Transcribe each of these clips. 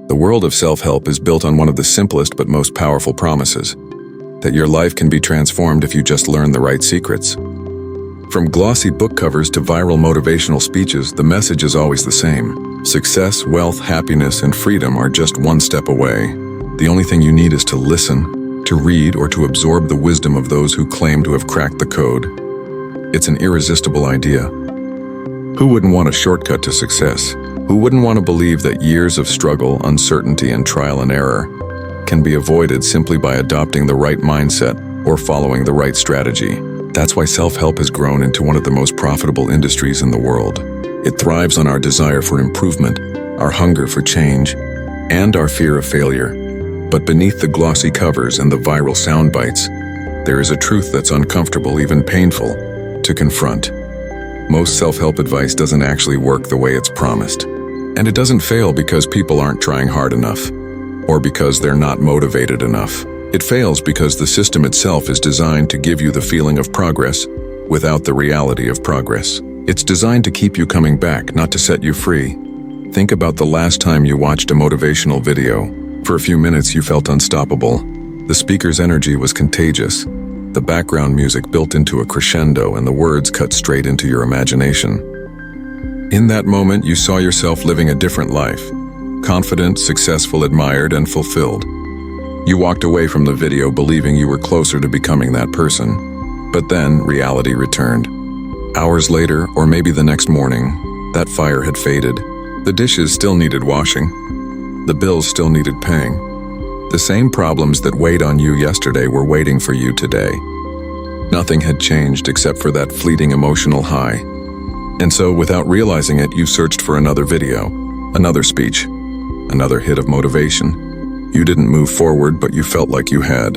The world of self-help is built on one of the simplest but most powerful promises, that your life can be transformed if you just learn the right secrets. From glossy book covers to viral motivational speeches, the message is always the same. Success, wealth, happiness, and freedom are just one step away. The only thing you need is to listen, to read, or to absorb the wisdom of those who claim to have cracked the code. It's an irresistible idea. Who wouldn't want a shortcut to success? Who wouldn't want to believe that years of struggle, uncertainty, and trial and error can be avoided simply by adopting the right mindset or following the right strategy? That's why self-help has grown into one of the most profitable industries in the world. It thrives on our desire for improvement, our hunger for change, and our fear of failure. But beneath the glossy covers and the viral sound bites, there is a truth that's uncomfortable, even painful, to confront. Most self-help advice doesn't actually work the way it's promised. And it doesn't fail because people aren't trying hard enough, or because they're not motivated enough. It fails because the system itself is designed to give you the feeling of progress without the reality of progress. It's designed to keep you coming back, not to set you free. Think about the last time you watched a motivational video. For a few minutes you felt unstoppable. The speaker's energy was contagious. The background music built into a crescendo and the words cut straight into your imagination. In that moment, you saw yourself living a different life, confident, successful, admired, and fulfilled. You walked away from the video believing you were closer to becoming that person. But then, reality returned. Hours later, or maybe the next morning, that fire had faded. The dishes still needed washing. The bills still needed paying. The same problems that weighed on you yesterday were waiting for you today. Nothing had changed except for that fleeting emotional high. And so, without realizing it, you searched for another video, another speech, another hit of motivation. You didn't move forward, but you felt like you had.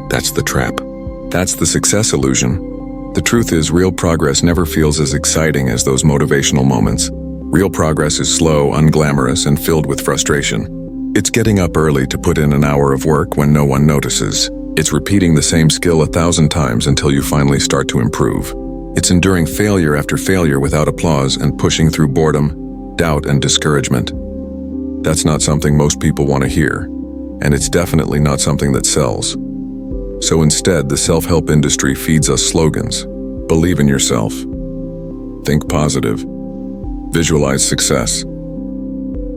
That's the trap. That's the success illusion. The truth is, real progress never feels as exciting as those motivational moments. Real progress is slow, unglamorous, and filled with frustration. It's getting up early to put in an hour of work when no one notices. It's repeating the same skill 1,000 times until you finally start to improve. It's enduring failure after failure without applause and pushing through boredom, doubt, and discouragement. That's not something most people want to hear, and it's definitely not something that sells. So instead, the self-help industry feeds us slogans. Believe in yourself. Think positive. Visualize success.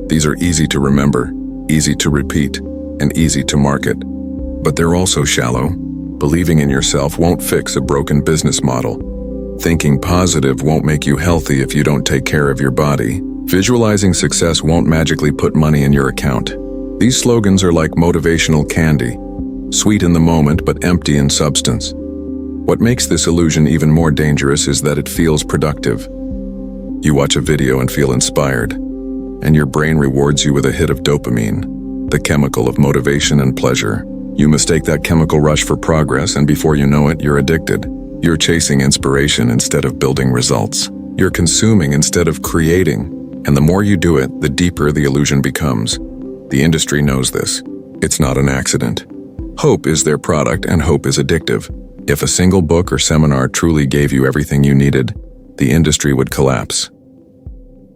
These are easy to remember, easy to repeat, and easy to market. But they're also shallow. Believing in yourself won't fix a broken business model. Thinking positive won't make you healthy if you don't take care of your body. Visualizing success won't magically put money in your account. These slogans are like motivational candy, sweet in the moment but empty in substance. What makes this illusion even more dangerous is that it feels productive. You watch a video and feel inspired, and your brain rewards you with a hit of dopamine, the chemical of motivation and pleasure. You mistake that chemical rush for progress, and before you know it, you're addicted. You're chasing inspiration instead of building results. You're consuming instead of creating. And the more you do it, the deeper the illusion becomes. The industry knows this. It's not an accident. Hope is their product, and hope is addictive. If a single book or seminar truly gave you everything you needed, the industry would collapse.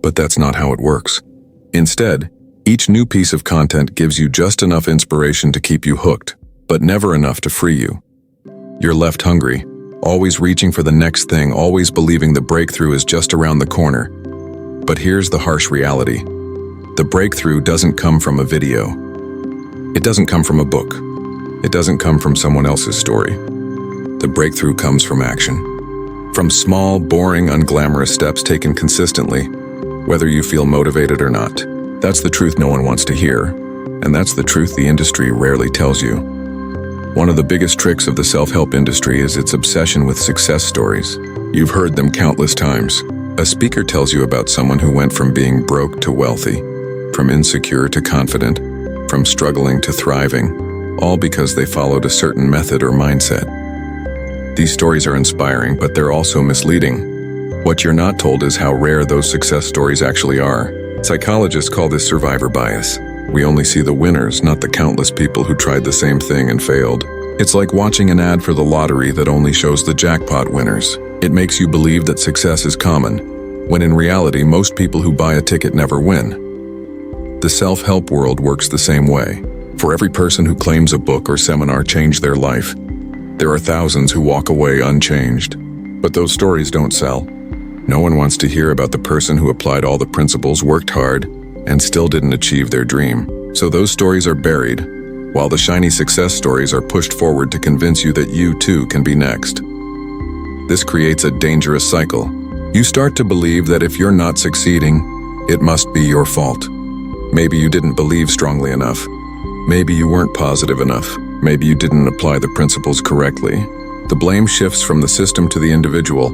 But that's not how it works. Instead, each new piece of content gives you just enough inspiration to keep you hooked, but never enough to free you. You're left hungry, always reaching for the next thing, always believing the breakthrough is just around the corner. But here's the harsh reality. The breakthrough doesn't come from a video. It doesn't come from a book. It doesn't come from someone else's story. The breakthrough comes from action. From small, boring, unglamorous steps taken consistently, whether you feel motivated or not. That's the truth no one wants to hear, and that's the truth the industry rarely tells you. One of the biggest tricks of the self-help industry is its obsession with success stories. You've heard them countless times. A speaker tells you about someone who went from being broke to wealthy, from insecure to confident, from struggling to thriving, all because they followed a certain method or mindset. These stories are inspiring, but they're also misleading. What you're not told is how rare those success stories actually are. Psychologists call this survivor bias. We only see the winners, not the countless people who tried the same thing and failed. It's like watching an ad for the lottery that only shows the jackpot winners. It makes you believe that success is common, when in reality most people who buy a ticket never win. The self-help world works the same way. For every person who claims a book or seminar changed their life, there are thousands who walk away unchanged. But those stories don't sell. No one wants to hear about the person who applied all the principles, worked hard, and still didn't achieve their dream. So those stories are buried, while the shiny success stories are pushed forward to convince you that you too can be next. This creates a dangerous cycle. You start to believe that if you're not succeeding, it must be your fault. Maybe you didn't believe strongly enough. Maybe you weren't positive enough. Maybe you didn't apply the principles correctly. The blame shifts from the system to the individual,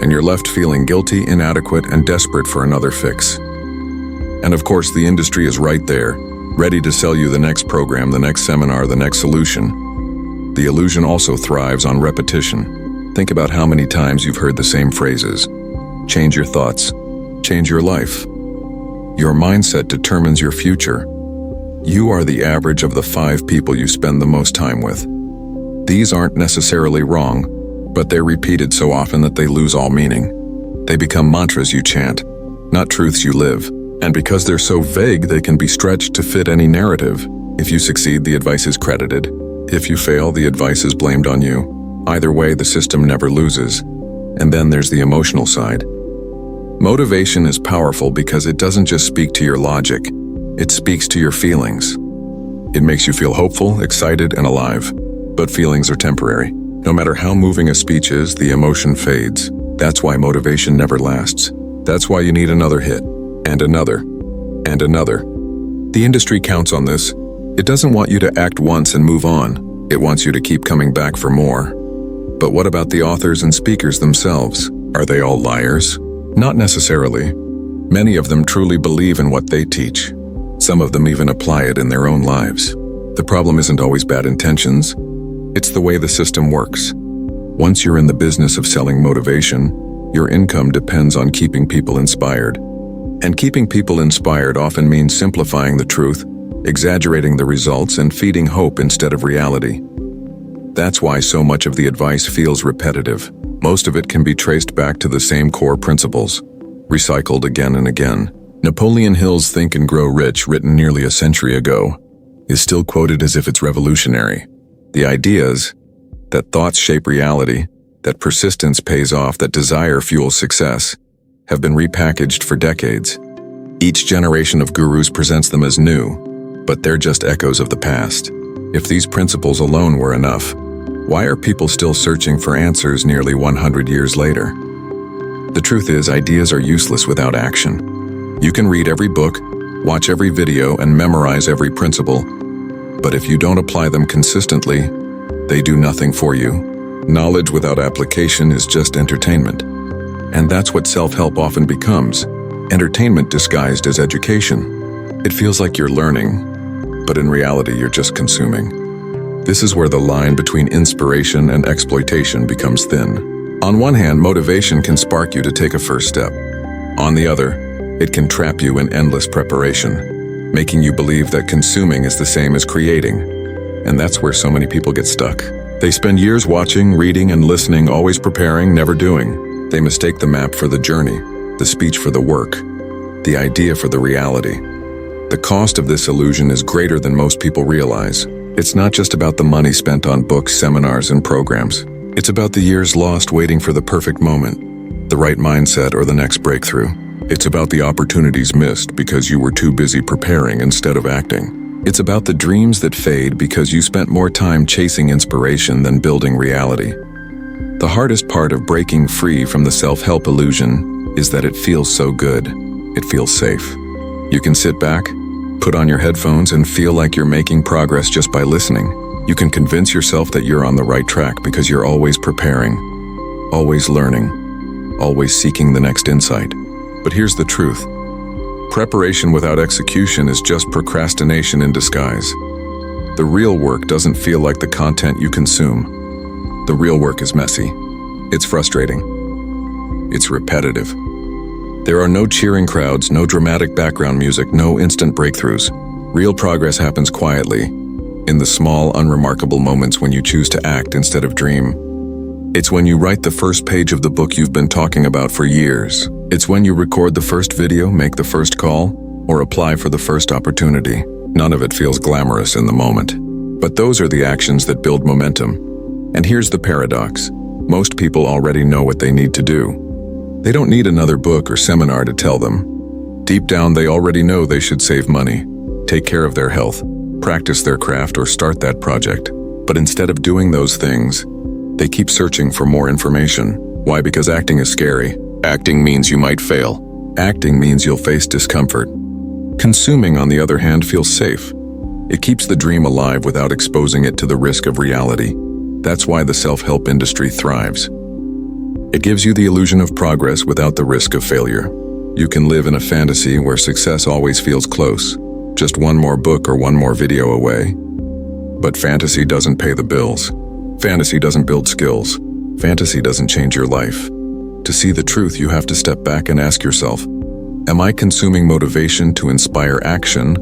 and you're left feeling guilty, inadequate, and desperate for another fix. And of course, the industry is right there, ready to sell you the next program, the next seminar, the next solution. The illusion also thrives on repetition. Think about how many times you've heard the same phrases. Change your thoughts. Change your life. Your mindset determines your future. You are the average of the 5 people you spend the most time with. These aren't necessarily wrong, but they're repeated so often that they lose all meaning. They become mantras you chant, not truths you live. And because they're so vague, they can be stretched to fit any narrative. If you succeed, the advice is credited. If you fail, the advice is blamed on you. Either way, the system never loses. And then there's the emotional side. Motivation is powerful because it doesn't just speak to your logic. It speaks to your feelings. It makes you feel hopeful, excited, and alive. But feelings are temporary. No matter how moving a speech is, the emotion fades. That's why motivation never lasts. That's why you need another hit, and another, and another. The industry counts on this. It doesn't want you to act once and move on. It wants you to keep coming back for more. But what about the authors and speakers themselves? Are they all liars? Not necessarily. Many of them truly believe in what they teach. Some of them even apply it in their own lives. The problem isn't always bad intentions. It's the way the system works. Once you're in the business of selling motivation, your income depends on keeping people inspired. And keeping people inspired often means simplifying the truth, exaggerating the results, and feeding hope instead of reality. That's why so much of the advice feels repetitive. Most of it can be traced back to the same core principles, recycled again and again. Napoleon Hill's Think and Grow Rich, written nearly a century ago, is still quoted as if it's revolutionary. The ideas that thoughts shape reality, that persistence pays off, that desire fuels success, have been repackaged for decades. Each generation of gurus presents them as new, but they're just echoes of the past. If these principles alone were enough, why are people still searching for answers nearly 100 years later? The truth is, ideas are useless without action. You can read every book, watch every video, and memorize every principle, but if you don't apply them consistently, they do nothing for you. Knowledge without application is just entertainment. And that's what self-help often becomes, entertainment disguised as education. It feels like you're learning, but in reality you're just consuming. This is where the line between inspiration and exploitation becomes thin. On one hand, motivation can spark you to take a first step. On the other, it can trap you in endless preparation, making you believe that consuming is the same as creating. And that's where so many people get stuck. They spend years watching, reading, and listening, always preparing, never doing. They mistake the map for the journey, the speech for the work, the idea for the reality. The cost of this illusion is greater than most people realize. It's not just about the money spent on books, seminars, and programs. It's about the years lost waiting for the perfect moment, the right mindset, or the next breakthrough. It's about the opportunities missed because you were too busy preparing instead of acting. It's about the dreams that fade because you spent more time chasing inspiration than building reality. The hardest part of breaking free from the self-help illusion is that it feels so good. It feels safe. You can sit back, put on your headphones, and feel like you're making progress just by listening. You can convince yourself that you're on the right track because you're always preparing, always learning, always seeking the next insight. But here's the truth. Preparation without execution is just procrastination in disguise. The real work doesn't feel like the content you consume. The real work is messy. It's frustrating. It's repetitive. There are no cheering crowds, no dramatic background music, no instant breakthroughs. Real progress happens quietly, in the small, unremarkable moments when you choose to act instead of dream. It's when you write the first page of the book you've been talking about for years. It's when you record the first video, make the first call, or apply for the first opportunity. None of it feels glamorous in the moment. But those are the actions that build momentum. And here's the paradox. Most people already know what they need to do. They don't need another book or seminar to tell them. Deep down, they already know they should save money, take care of their health, practice their craft, or start that project. But instead of doing those things, they keep searching for more information. Why? Because acting is scary. Acting means you might fail. Acting means you'll face discomfort. Consuming, on the other hand, feels safe. It keeps the dream alive without exposing it to the risk of reality. That's why the self-help industry thrives. It gives you the illusion of progress without the risk of failure. You can live in a fantasy where success always feels close, just one more book or one more video away. But fantasy doesn't pay the bills. Fantasy doesn't build skills. Fantasy doesn't change your life. To see the truth, you have to step back and ask yourself, am I consuming motivation to inspire action,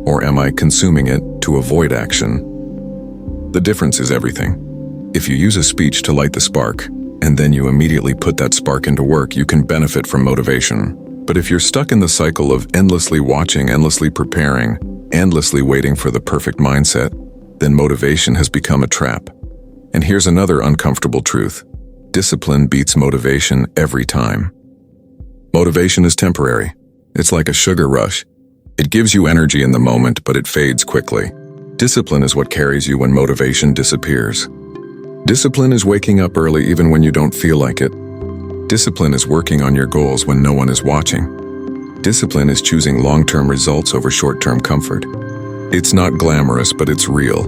or am I consuming it to avoid action? The difference is everything. If you use a speech to light the spark, and then you immediately put that spark into work, you can benefit from motivation. But if you're stuck in the cycle of endlessly watching, endlessly preparing, endlessly waiting for the perfect mindset, then motivation has become a trap. And here's another uncomfortable truth. Discipline beats motivation every time. Motivation is temporary. It's like a sugar rush. It gives you energy in the moment, but it fades quickly. Discipline is what carries you when motivation disappears. Discipline is waking up early even when you don't feel like it. Discipline is working on your goals when no one is watching. Discipline is choosing long-term results over short-term comfort. It's not glamorous, but it's real.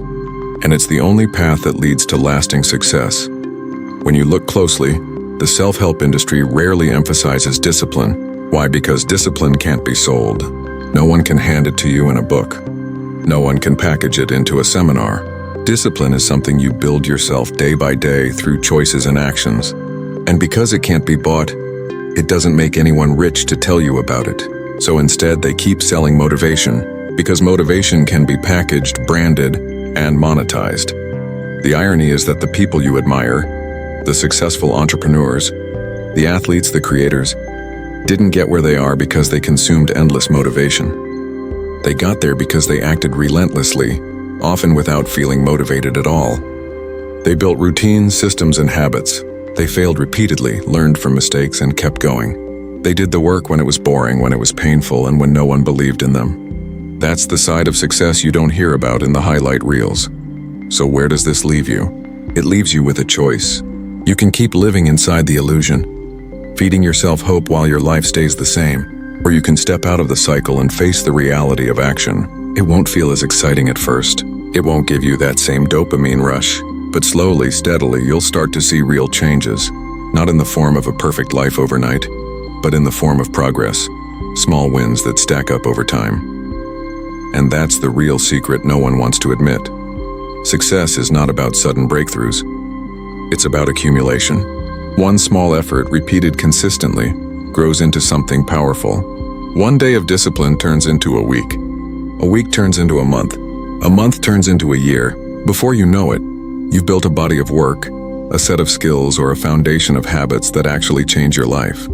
And it's the only path that leads to lasting success. When you look closely, the self-help industry rarely emphasizes discipline. Why? Because discipline can't be sold. No one can hand it to you in a book. No one can package it into a seminar. Discipline is something you build yourself day by day through choices and actions. And because it can't be bought, it doesn't make anyone rich to tell you about it. So instead, they keep selling motivation, because motivation can be packaged, branded, and monetized. The irony is that the people you admire, the successful entrepreneurs, the athletes, the creators, didn't get where they are because they consumed endless motivation. They got there because they acted relentlessly, often without feeling motivated at all. They built routines, systems, and habits. They failed repeatedly, learned from mistakes, and kept going. They did the work when it was boring, when it was painful, and when no one believed in them. That's the side of success you don't hear about in the highlight reels. So where does this leave you? It leaves you with a choice. You can keep living inside the illusion, feeding yourself hope while your life stays the same, or you can step out of the cycle and face the reality of action. It won't feel as exciting at first. It won't give you that same dopamine rush, but slowly, steadily, you'll start to see real changes, not in the form of a perfect life overnight, but in the form of progress, small wins that stack up over time. And that's the real secret no one wants to admit. Success is not about sudden breakthroughs. It's about accumulation. One small effort, repeated consistently, grows into something powerful. One day of discipline turns into a week. A week turns into a month turns into a year. Before you know it, you've built a body of work, a set of skills, or a foundation of habits that actually change your life.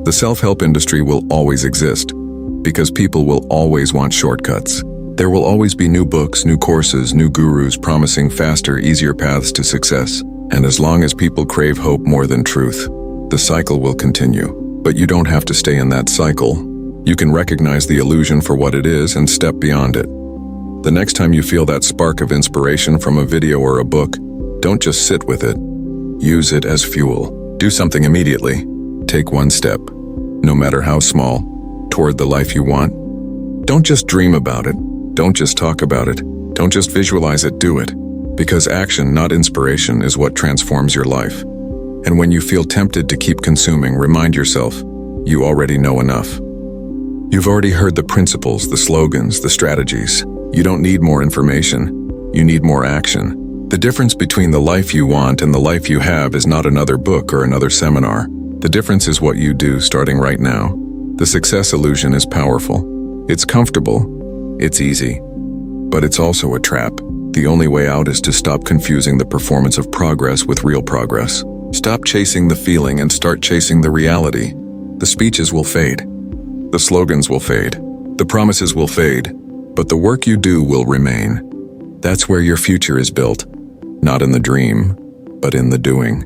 The self-help industry will always exist, because people will always want shortcuts. There will always be new books, new courses, new gurus promising faster, easier paths to success. And as long as people crave hope more than truth, the cycle will continue. But you don't have to stay in that cycle. You can recognize the illusion for what it is and step beyond it. The next time you feel that spark of inspiration from a video or a book, don't just sit with it. Use it as fuel. Do something immediately. Take one step, no matter how small, toward the life you want. Don't just dream about it. Don't just talk about it. Don't just visualize it, do it. Because action, not inspiration, is what transforms your life. And when you feel tempted to keep consuming, remind yourself, you already know enough. You've already heard the principles, the slogans, the strategies. You don't need more information. You need more action. The difference between the life you want and the life you have is not another book or another seminar. The difference is what you do starting right now. The success illusion is powerful. It's comfortable. It's easy. But it's also a trap. The only way out is to stop confusing the performance of progress with real progress. Stop chasing the feeling and start chasing the reality. The speeches will fade. The slogans will fade. The promises will fade, but the work you do will remain. That's where your future is built, not in the dream, but in the doing.